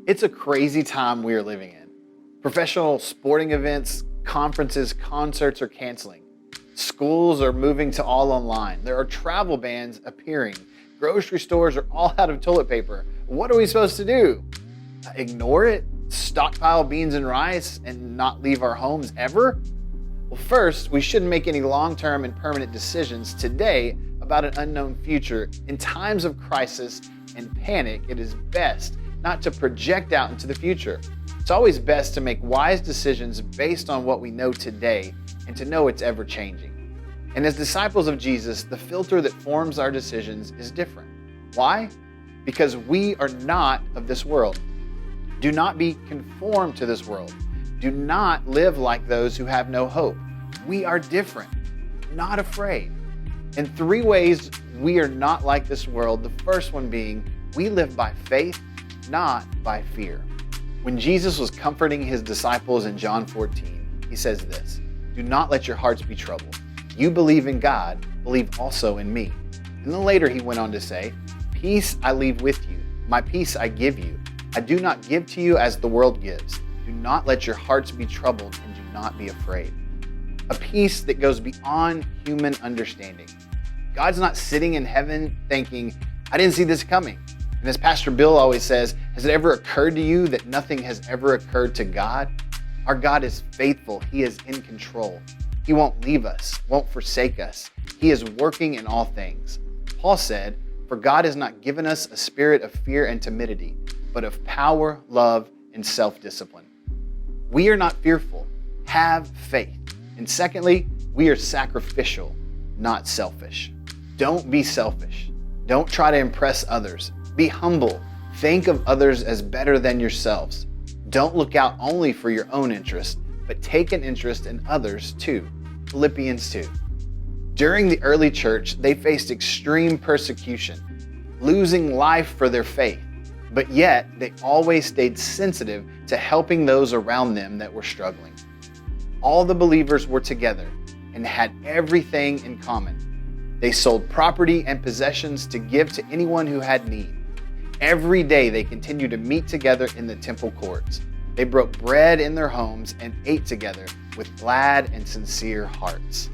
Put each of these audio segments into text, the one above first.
It's a crazy time we are living in. Professional sporting events, conferences, concerts are canceling. Schools are moving to all online. There are travel bans appearing. Grocery stores are all out of toilet paper. What are we supposed to do? Ignore it? Stockpile beans and rice and not leave our homes ever? Well, first, we shouldn't make any long-term and permanent decisions today about an unknown future. In times of crisis and panic, it is best not to project out into the future. It's always best to make wise decisions based on what we know today and to know it's ever changing. And as disciples of Jesus, the filter that forms our decisions is different. Why? Because we are not of this world. Do not be conformed to this world. Do not live like those who have no hope. We are different, not afraid. In 3 ways, we are not like this world. The first one being, we live by faith, not by fear. When Jesus was comforting his disciples in John 14, he says this, "Do not let your hearts be troubled. You believe in God, believe also in me." And then later he went on to say, "Peace I leave with you, my peace I give you. I do not give to you as the world gives. Do not let your hearts be troubled and do not be afraid." A peace that goes beyond human understanding. God's not sitting in heaven thinking, "I didn't see this coming." And as Pastor Bill always says, has it ever occurred to you that nothing has ever occurred to God? Our God is faithful. He is in control. He won't leave us, won't forsake us. He is working in all things. Paul said, "For God has not given us a spirit of fear and timidity, but of power, love, and self-discipline." We are not fearful. Have faith. And secondly, we are sacrificial, not selfish. Don't be selfish. Don't try to impress others. Be humble. Think of others as better than yourselves. Don't look out only for your own interest, but take an interest in others too. Philippians 2. During the early church, they faced extreme persecution, losing life for their faith, but yet they always stayed sensitive to helping those around them that were struggling. All the believers were together and had everything in common. They sold property and possessions to give to anyone who had need. Every day they continued to meet together in the temple courts. They broke bread in their homes and ate together with glad and sincere hearts.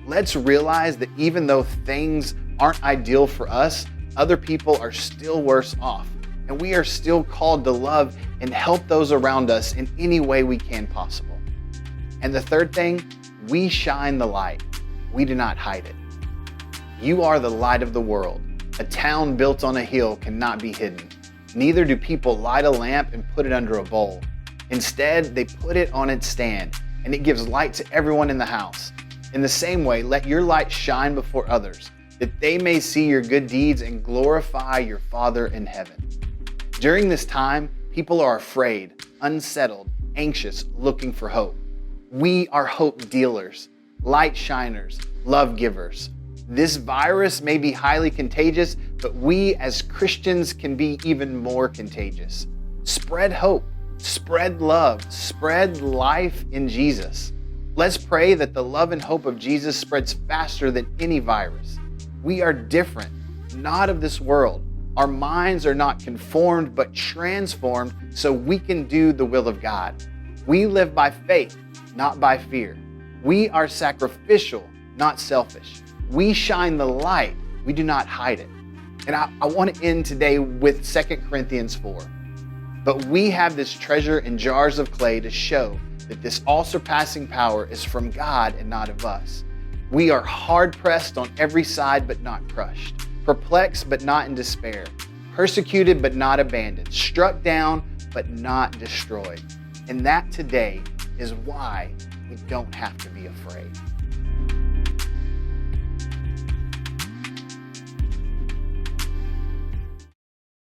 Let's realize that even though things aren't ideal for us, other people are still worse off, and we are still called to love and help those around us in any way we can possible. And the third thing, we shine the light. We do not hide it. You are the light of the world. A town built on a hill cannot be hidden. Neither do people light a lamp and put it under a bowl. Instead, they put it on its stand, and it gives light to everyone in the house. In the same way, let your light shine before others, that they may see your good deeds and glorify your Father in heaven. During this time, people are afraid, unsettled, anxious, looking for hope. We are hope dealers, light shiners, love givers. This virus may be highly contagious, but we as Christians can be even more contagious. Spread hope, spread love, spread life in Jesus. Let's pray that the love and hope of Jesus spreads faster than any virus. We are different, not of this world. Our minds are not conformed, but transformed so we can do the will of God. We live by faith, not by fear. We are sacrificial, not selfish. We shine the light. We do not hide it. And I want to end today with 2 Corinthians 4. But we have this treasure in jars of clay to show that this all-surpassing power is from God and not of us. We are hard-pressed on every side but not crushed, perplexed but not in despair, persecuted but not abandoned, struck down but not destroyed. And that today is why we don't have to be afraid.